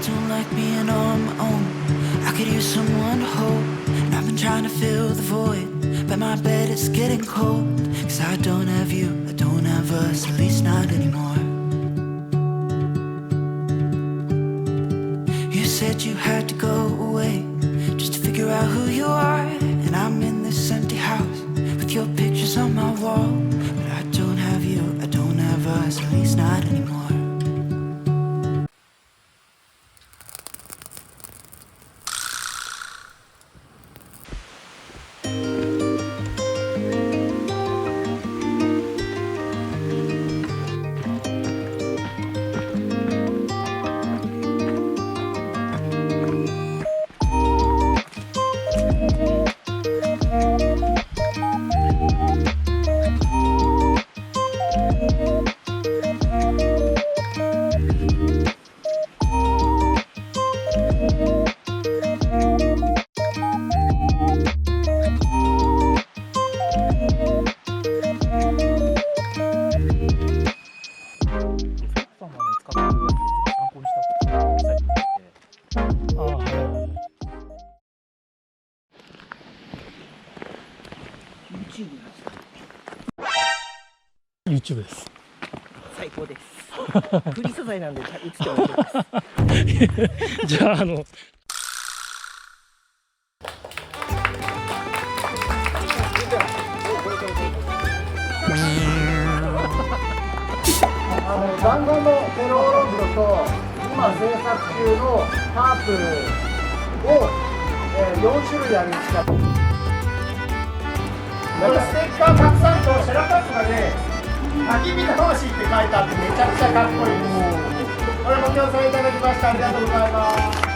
Don't like being on my own. I could use someone to hold. And I've been trying to fill the void, but my bed is getting cold. Cause I don't have you, I don't have us, at least not anymore. You said you had to go away just to figure out who you are. And I'm in this empty house with your pictures on my wall. But I don't have you, I don't have us, at least not anymore. YouTube です。最高です。フリー素材なんで映ってもいいです。じゃあ弾丸のテロロンドと今制作中のハープを、4種類あるんですが、これステッカーたくさんとシェラカップがね、焚き火魂って書いてあってめちゃくちゃかっこいいです。これご協賛いただきましてありがとうございます。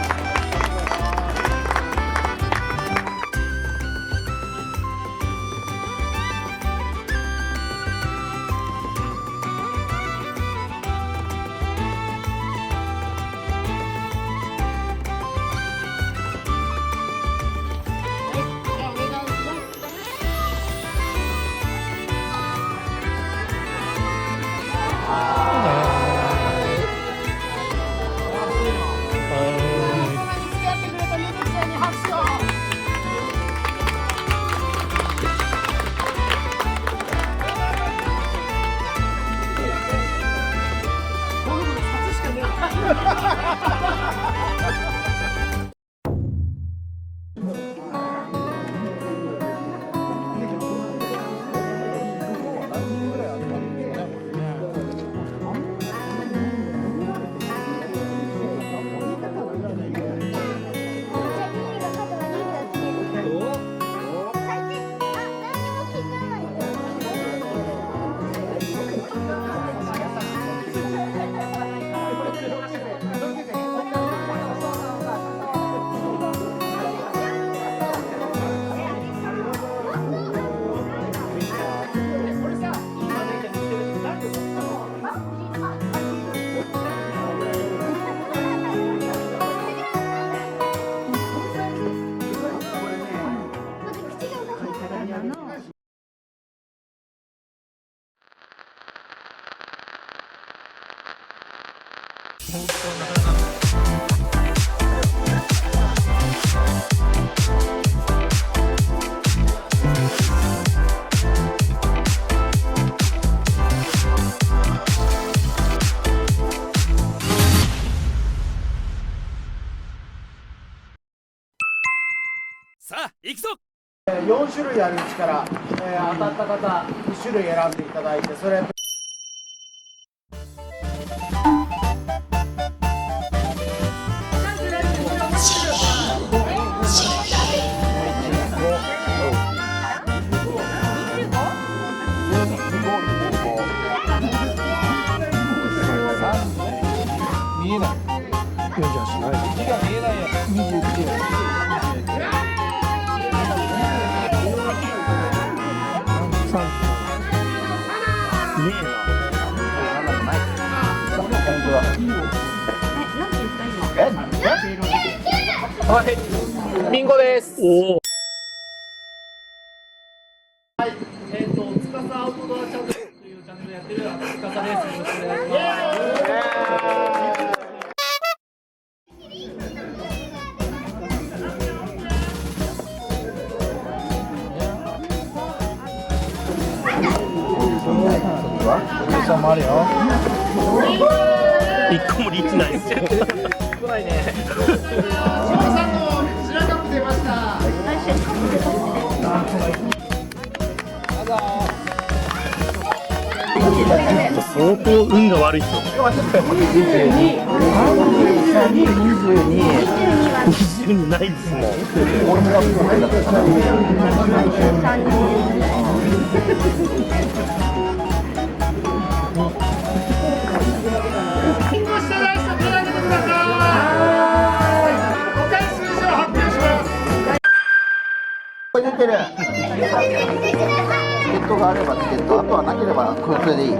さあ行くぞ。4種類あるうちから、当たった方1種類選んでいただいて、それ見えない。48ない。字が見えないや。29。はい、ビンゴです。おお。はい、つかさアウトドアチャンネルというチャンネルやってるつかさです。よろしくお願いします。もあるよ。一個もリーチないです。少ないね。さんの白カップ出ました。相当運が悪い人。22ないですもん。ビンゴしてない人手を挙げてください。お回数字を発表します。これ出てる。チケットがあればチケット、あとはなければこれでいい。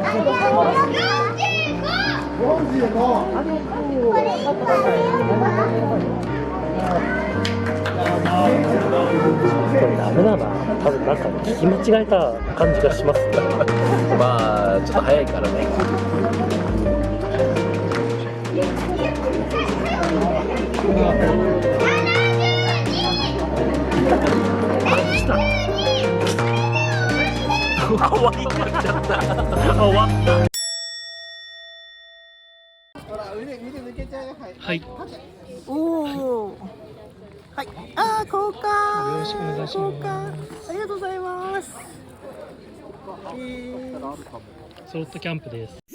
ダメだな。多分なんか聞き間違えた感じがします。まあちょっと早いからね。終わりになっちゃった。終わった。腕抜けちゃう。はい。おお。はい。ああ、交換。よろしくお願いします。交換。ありがとうございます。ソロットキャンプです。